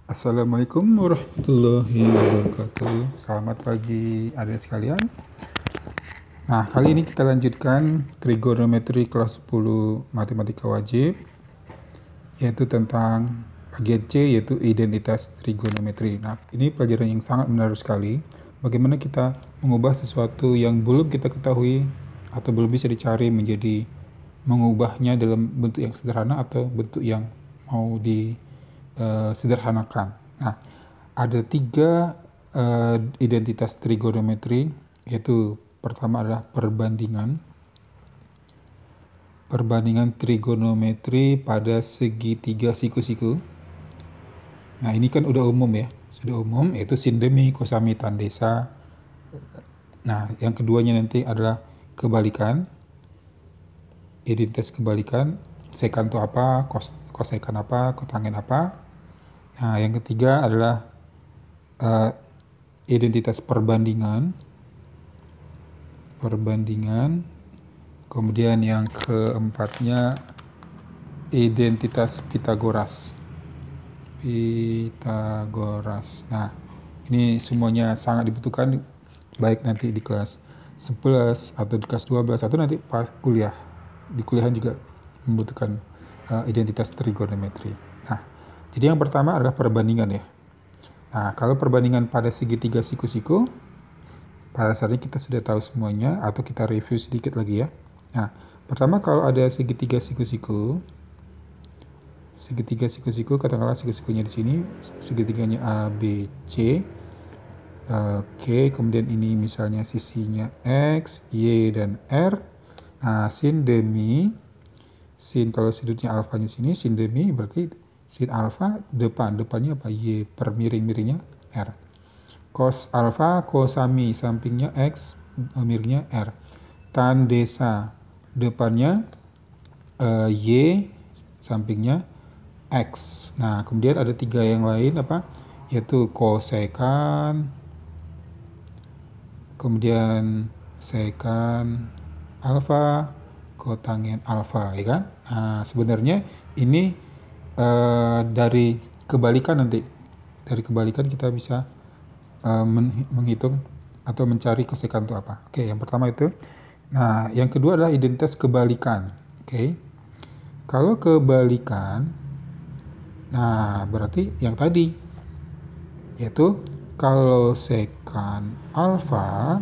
Assalamualaikum warahmatullahi wabarakatuh. Selamat pagi adik sekalian. Nah, kali ini kita lanjutkan trigonometri kelas 10 matematika wajib, yaitu tentang bagian C, yaitu identitas trigonometri. Nah, ini pelajaran yang sangat menarik sekali. Bagaimana kita mengubah sesuatu yang belum kita ketahui atau belum bisa dicari menjadi mengubahnya dalam bentuk yang sederhana atau bentuk yang mau disederhanakan. Nah, ada tiga identitas trigonometri, yaitu pertama adalah perbandingan trigonometri pada segitiga siku-siku. Nah, ini kan udah umum ya, sudah umum, yaitu sin demi, kosami, tandesa. Nah, yang keduanya nanti adalah kebalikan, identitas kebalikan, sekan itu apa, kosekan apa, kotangen apa. Nah, yang ketiga adalah identitas perbandingan, kemudian yang keempatnya identitas Pitagoras. Nah, ini semuanya sangat dibutuhkan baik nanti di kelas 11 atau di kelas 12 atau nanti pas kuliah. Di kuliahan juga membutuhkan identitas trigonometri. Nah, jadi yang pertama adalah perbandingan ya. Nah, kalau perbandingan pada segitiga siku-siku, pada saat ini kita sudah tahu semuanya, atau kita review sedikit lagi ya. Nah, pertama kalau ada segitiga siku-siku, katakanlah siku-sikunya di sini, segitiganya A, B, C. Oke, kemudian ini misalnya sisinya X, Y, dan R. Nah, sin demi, kalau sudutnya alfanya sini, sin demi berarti sin alfa depannya apa? Y per miring-miringnya R. Cos alfa, kosami, sampingnya X, miringnya R. Tan desa, depannya Y, sampingnya X. Nah, kemudian ada tiga yang lain apa? Yaitu kosekan, kemudian sekan alfa, kotangen alfa, ya kan? Nah, sebenarnya ini dari kebalikan nanti. Dari kebalikan kita bisa menghitung atau mencari kosekan itu apa. Oke, yang pertama itu. Nah, yang kedua adalah identitas kebalikan. Oke. Kalau kebalikan, nah berarti yang tadi, yaitu kalau sekan alfa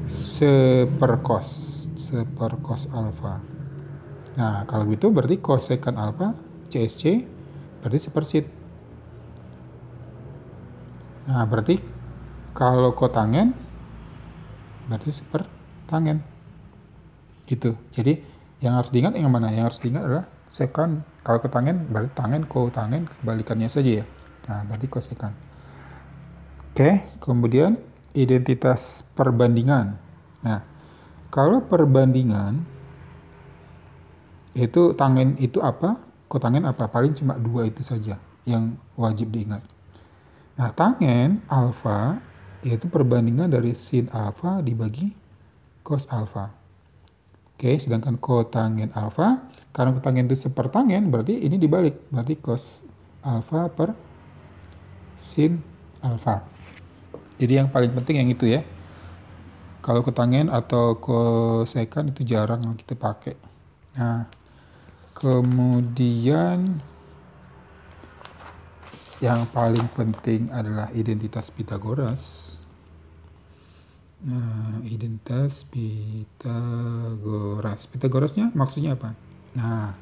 seperkos alfa. Nah, kalau gitu berarti kosekan alfa CSC berarti sepersit. Nah, berarti kalau kotangen berarti sepertangen. Gitu. Jadi yang harus diingat yang mana? Yang harus diingat adalah sekan. Kalau kotangen berarti tangen, kotangen, kebalikannya saja ya. Nah, berarti kosekan. Oke, kemudian identitas perbandingan. Nah, kalau perbandingan itu tangen itu apa, kotangen apa? Paling cuma dua itu saja yang wajib diingat. Nah, tangen alfa yaitu perbandingan dari sin alfa dibagi cos alfa. Oke, sedangkan kotangen alfa, karena kotangen itu sepertangen, berarti ini dibalik. Berarti cos alfa per sin alfa. Jadi yang paling penting yang itu ya. Kalau kotangen atau kosekan itu jarang kita pakai. Nah, kemudian yang paling penting adalah identitas Pitagoras. Nah, identitas Pitagoras. Pitagorasnya maksudnya apa? Nah,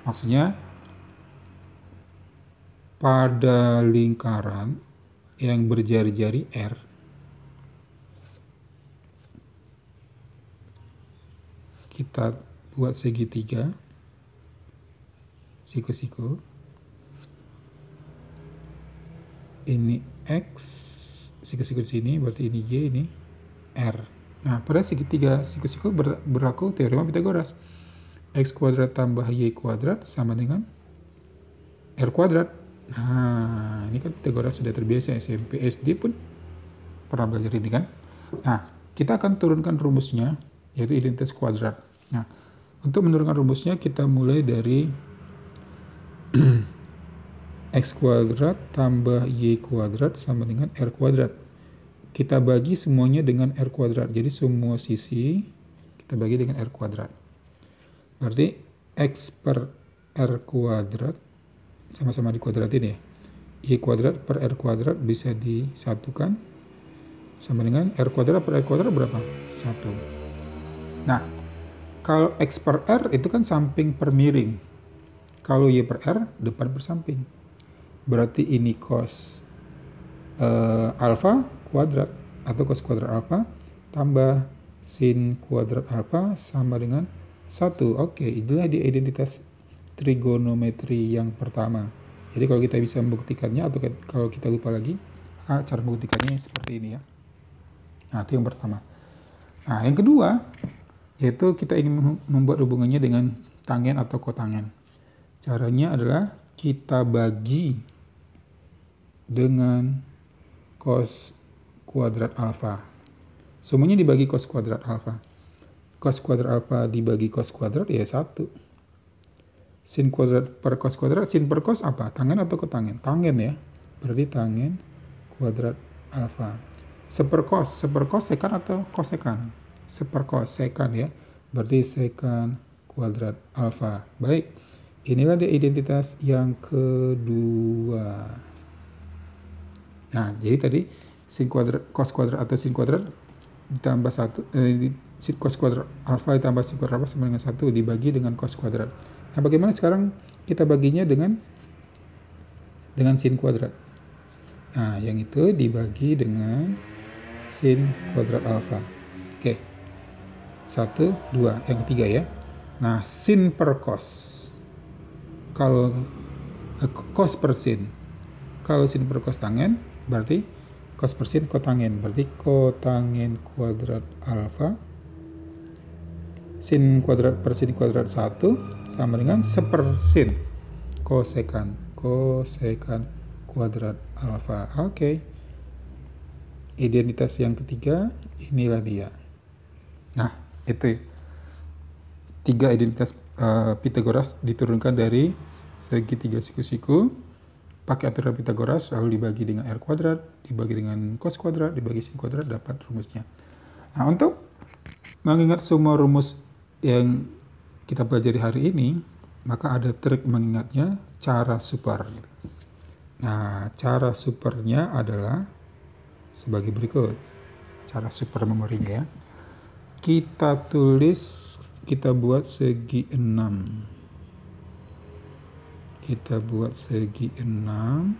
maksudnya pada lingkaran yang berjari-jari R, kita buat segitiga, siku-siku. Ini X, siku-siku di sini, berarti ini Y, ini R. Nah, pada segitiga siku-siku berlaku teorema Pitagoras. X kuadrat tambah Y kuadrat sama dengan R kuadrat. Nah, ini kan Pitagoras sudah terbiasa, SMP, SD pun pernah belajar ini kan. Nah, kita akan turunkan rumusnya, yaitu identitas kuadrat. Nah, untuk menurunkan rumusnya kita mulai dari X kuadrat tambah Y kuadrat sama dengan R kuadrat. Kita bagi semuanya dengan R kuadrat. Jadi semua sisi kita bagi dengan R kuadrat. Berarti X per R kuadrat sama-sama dikuadratin ya. Y kuadrat per R kuadrat bisa disatukan sama dengan R kuadrat per R kuadrat berapa? 1. Nah, kalau X per R itu kan samping per miring. Kalau Y per R, depan per samping. Berarti ini cos alfa kuadrat atau cos kuadrat alfa tambah sin kuadrat alfa sama dengan 1. Oke, inilah dia identitas trigonometri yang pertama. Jadi kalau kita bisa membuktikannya atau kalau kita lupa lagi, cara membuktikannya seperti ini ya. Nah, itu yang pertama. Nah, yang kedua, yaitu kita ingin membuat hubungannya dengan tangen atau kotangen. Caranya adalah kita bagi dengan cos kuadrat alfa. Semuanya dibagi cos kuadrat alfa. Cos kuadrat alfa dibagi cos kuadrat ya 1. Sin kuadrat per cos kuadrat, sin per cos apa? Tangen atau kotangen? Tangen ya. Berarti tangen kuadrat alfa. Seperkos sekan atau kosekan? Seperkos sekan ya. Berarti sekan kuadrat alfa. Baik. Inilah dia identitas yang kedua. Nah, jadi tadi sin kuadrat, cos kuadrat atau sin kuadrat ditambah 1, sin cos kuadrat alfa ditambah sin kuadrat alfa sama dengan 1 dibagi dengan cos kuadrat. Nah, bagaimana sekarang kita baginya dengan sin kuadrat? Nah, yang itu dibagi dengan sin kuadrat alfa. Oke. 1, 2, yang ketiga ya. Nah, sin per cos. Kalau cos per sin. Kalau sin per cos tangen, berarti cos per sin kotangen. Berarti kotangen kuadrat alfa. Sin kuadrat per sin kuadrat 1 sama dengan sepersin kosekan kuadrat alfa. Oke. Identitas yang ketiga, inilah dia. Nah, itu 3 identitas Pythagoras diturunkan dari segitiga siku-siku pakai aturan Pythagoras, lalu dibagi dengan R kuadrat, dibagi dengan cos kuadrat, dibagi sin kuadrat, dapat rumusnya. Nah, untuk mengingat semua rumus yang kita pelajari hari ini, maka ada trik mengingatnya, cara super. Nah, cara supernya adalah sebagai berikut. Cara super memorinya ya. Kita buat segi 6. Kita buat segi 6.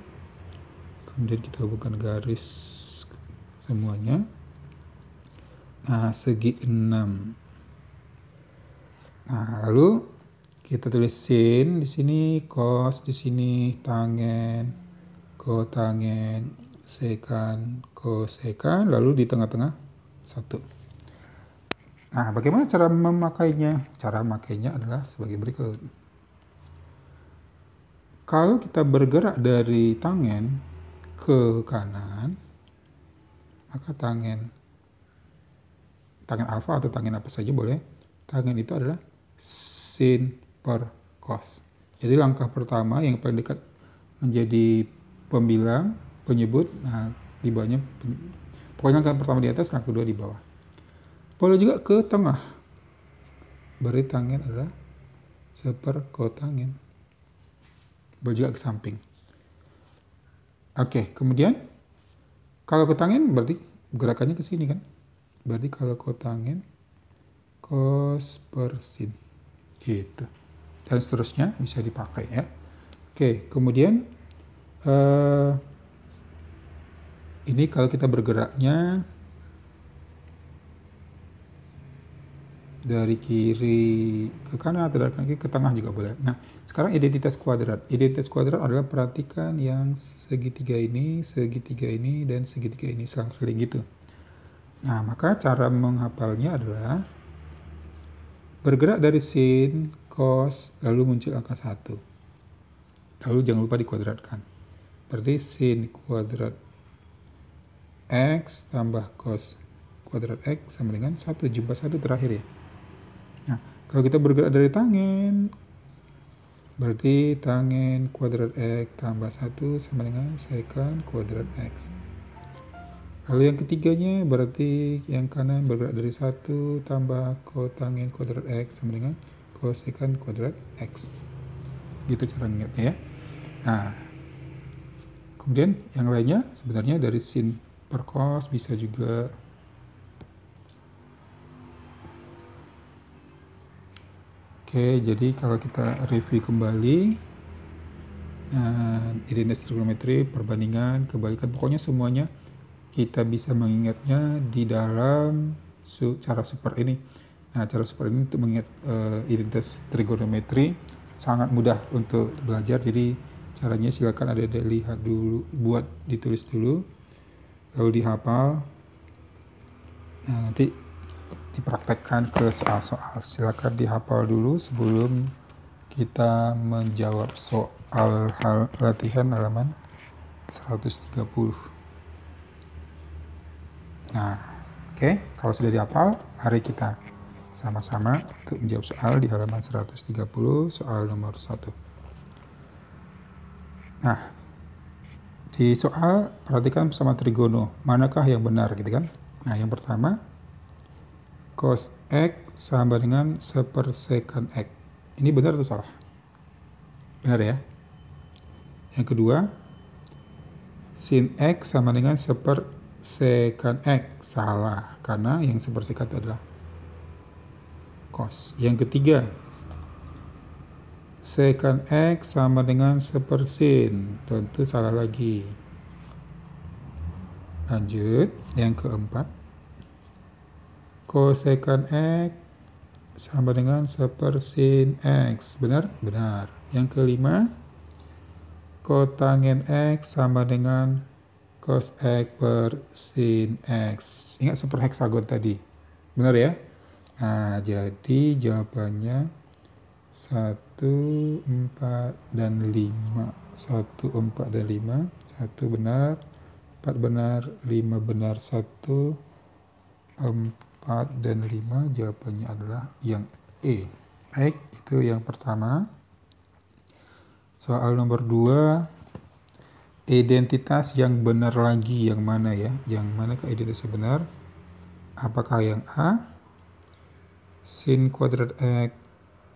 Kemudian kita hubungkan garis semuanya. Nah, segi 6. Nah, lalu kita tulis sin di sini, cos di sini, tangen, kotangen, sekan, kosekan, lalu di tengah-tengah 1. Nah, bagaimana cara memakainya? Cara memakainya adalah sebagai berikut. Kalau kita bergerak dari tangen ke kanan, maka tangen alfa atau tangen apa saja boleh. Tangen itu adalah sin per cos. Jadi langkah pertama yang paling dekat menjadi pembilang, penyebut. Nah, di bawahnya pokoknya langkah pertama di atas, langkah kedua di bawah. Boleh juga ke tengah. Berarti tangen adalah seperkotangen. Boleh juga ke samping. Oke, kemudian kalau kotangen berarti gerakannya ke sini kan? Berarti kalau kotangen cos per sin. Gitu. Dan seterusnya bisa dipakai ya. Oke, kemudian ini kalau kita bergeraknya dari kiri ke kanan atau dari kanan ke tengah juga boleh. Nah, sekarang identitas kuadrat. Identitas kuadrat adalah perhatikan yang segitiga ini, dan segitiga ini selang-seling gitu. Nah, maka cara menghafalnya adalah bergerak dari sin, cos, lalu muncul angka 1. Lalu jangan lupa dikuadratkan. Berarti sin kuadrat X tambah cos kuadrat X sama dengan 1. Jumlah 1 terakhir ya. Nah, kalau kita bergerak dari tangen Berarti tangen kuadrat X tambah 1 sama dengan secant kuadrat X. Lalu yang ketiganya berarti yang kanan bergerak dari 1 tambah kotangen kuadrat X sama dengan cosecant kuadrat X. Gitu cara ingatnya ya. Nah, kemudian yang lainnya sebenarnya dari sin per cos bisa juga. Oke, jadi kalau kita review kembali identitas trigonometri, perbandingan, kebalikan, pokoknya semuanya kita bisa mengingatnya di dalam cara super ini. Nah, cara super ini untuk mengingat identitas trigonometri sangat mudah untuk belajar. Jadi caranya silakan ada dilihat dulu, buat ditulis dulu, lalu dihafal. Nah, nanti dipraktekkan ke soal-soal. Silakan dihafal dulu sebelum kita menjawab soal latihan halaman 130. Nah, oke, kalau sudah dihafal, mari kita sama-sama untuk menjawab soal di halaman 130, soal nomor 1. Nah, di soal perhatikan bersama trigono, manakah yang benar gitu kan? Nah, yang pertama, cos X sama dengan sepersecant X. Ini benar atau salah? Benar ya. Yang kedua, sin X sama dengan sepersecant X. Salah, karena yang sepersecant adalah cos. Yang ketiga, secant X sama dengan sepersin. Tentu salah lagi. Lanjut, yang keempat, cosecant X sama dengan sepersin X. Benar? Benar. Yang kelima, kotangen X sama dengan cos X per sin X. Ingat seperheksagon tadi. Benar ya? Nah, jadi jawabannya 1, 4, dan 5. 1, 4, dan 5. 1 benar, 4 benar, 5 benar, 1, 4, dan 5. Jawabannya adalah yang E. Baik, itu yang pertama. Soal nomor 2. Identitas yang benar lagi yang mana ya? Yang manakah identitas yang benar? Apakah yang A? Sin kuadrat X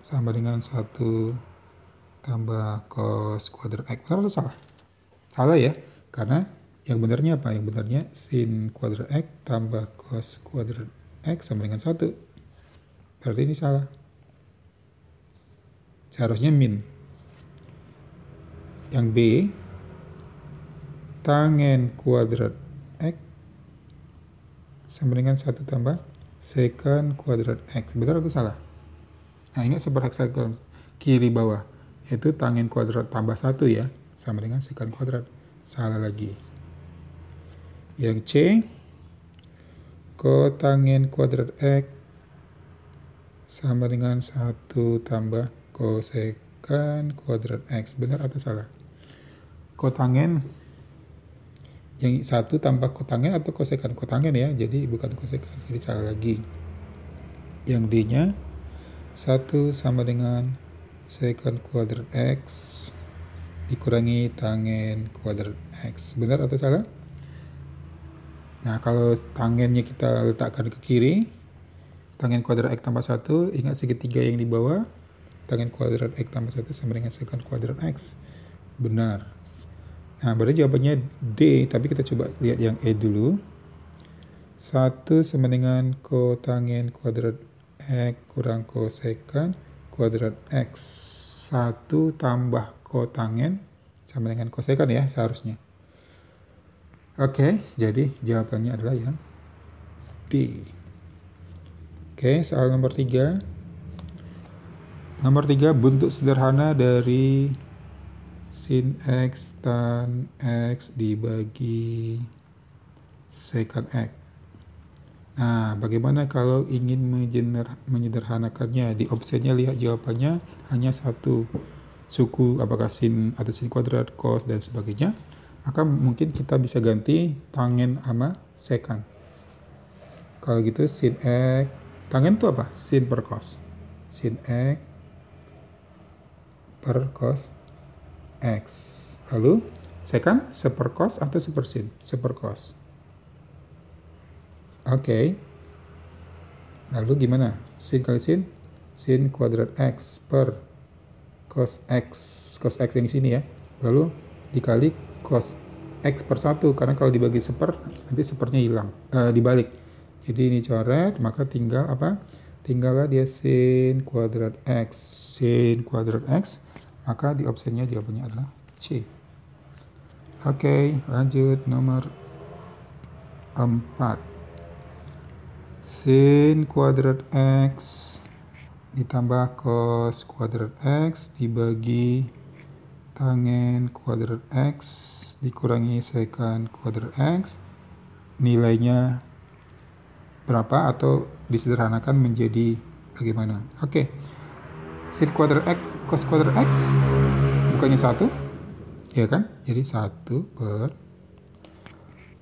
sama dengan 1 tambah cos kuadrat X. Benar atau salah? Salah ya, karena yang benarnya apa? Yang benarnya sin kuadrat X tambah cos kuadrat X sama dengan 1. Berarti ini salah. Seharusnya min. Yang B, tangen kuadrat X sama dengan 1 tambah secant kuadrat X. Benar atau salah? Nah, ingat seperheksagon kiri bawah, yaitu tangen kuadrat tambah 1 ya, sama dengan secant kuadrat. Salah lagi. Yang C, kotangen kuadrat X sama dengan 1 tambah cosecant kuadrat X. Benar atau salah? Kotangen, yang 1 tambah kotangen atau cosecant? Kotangen ya, jadi bukan cosecant, jadi salah lagi. Yang D-nya 1 sama dengan secant kuadrat X dikurangi tangen kuadrat X. Benar atau salah? Nah, kalau tangennya kita letakkan ke kiri, tangen kuadrat X tambah 1, ingat segitiga yang di bawah, tangen kuadrat X tambah 1 sama dengan secant kuadrat X. Benar. Nah, berarti jawabannya D, tapi kita coba lihat yang E dulu. 1 sama dengan kotangen kuadrat X kurang cosecant kuadrat X. 1 tambah kotangen sama dengan cosecant ya seharusnya. Oke, jadi jawabannya adalah yang D. Oke, soal nomor 3. Nomor 3, bentuk sederhana dari sin X tan X dibagi secant X. Nah, bagaimana kalau ingin menyederhanakannya? Di opsinya lihat jawabannya hanya satu suku, apakah sin atau sin kuadrat, cos, dan sebagainya. Maka mungkin kita bisa ganti tangen sama secant. Kalau gitu sin X, tangen itu apa? Sin per cos. Sin X per cos X. Lalu secant seper cos atau seper sin? Seper cos. Oke. Lalu gimana? Sin kali sin? Sin kuadrat X per cos X. Cos X yang di sini ya. Lalu dikali cos X per 1. Karena kalau dibagi seper, nanti sepernya hilang. Dibalik. Jadi ini coret, maka tinggal apa? Tinggallah dia sin kuadrat X. Sin kuadrat X. Maka di opsinya jawabannya adalah C. Oke, lanjut nomor 4. Sin kuadrat X ditambah cos kuadrat X dibagi tangen kuadrat X dikurangi secant kuadrat X. Nilainya berapa atau disederhanakan menjadi bagaimana? Oke. Sin kuadrat X, cos kuadrat X bukannya 1? Ya kan? Jadi 1 per...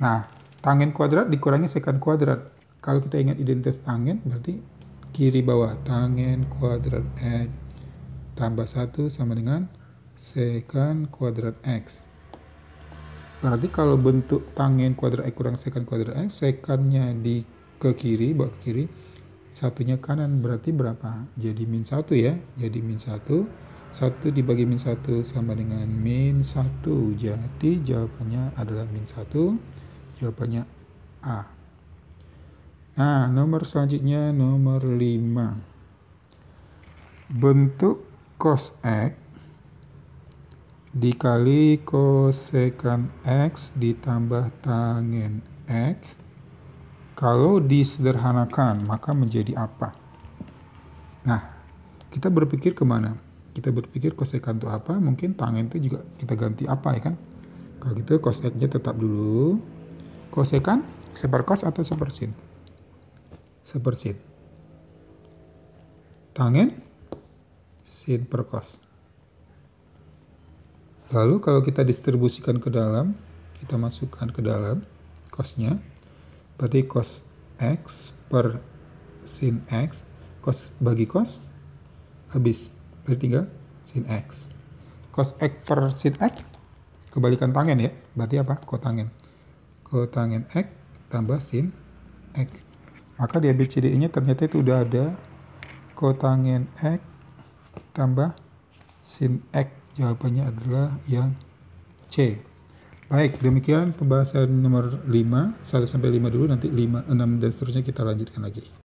Nah, tangen kuadrat dikurangi secant kuadrat. Kalau kita ingat identitas tangen, berarti kiri bawah. Tangen kuadrat X tambah 1 sama dengan secant kuadrat X. Berarti kalau bentuk tangen kuadrat X kurang secant kuadrat X, secantnya ke kiri, bawa ke kiri, satunya kanan, berarti berapa? Jadi min 1 ya, jadi min 1. 1 dibagi min 1 sama dengan min 1. Jadi jawabannya adalah min 1. Jawabannya A. Nah, nomor selanjutnya nomor 5. Bentuk cos X dikali cosecant X ditambah tangen X. Kalau disederhanakan, maka menjadi apa? Nah, kita berpikir kemana? Kita berpikir cosecant itu apa? Mungkin tangen itu juga kita ganti apa ya kan? Kalau gitu cos X-nya tetap dulu. Cosecant, seper cos atau seper sin? Seper sin. Tangen, sin per cos. Lalu kalau kita distribusikan ke dalam, kita masukkan ke dalam cosnya. Berarti cos X per sin X, cos bagi cos, habis. Berarti tinggal sin X. Cos X per sin X, kebalikan tangen ya. Berarti apa? Kotangen. Kotangen X tambah sin X. Maka di ABCDE-nya ternyata itu udah ada kotangen X tambah sin X. Jawabannya adalah yang C. Baik, demikian pembahasan nomor 5, 1 sampai 5 dulu, nanti 5, 6 dan seterusnya kita lanjutkan lagi.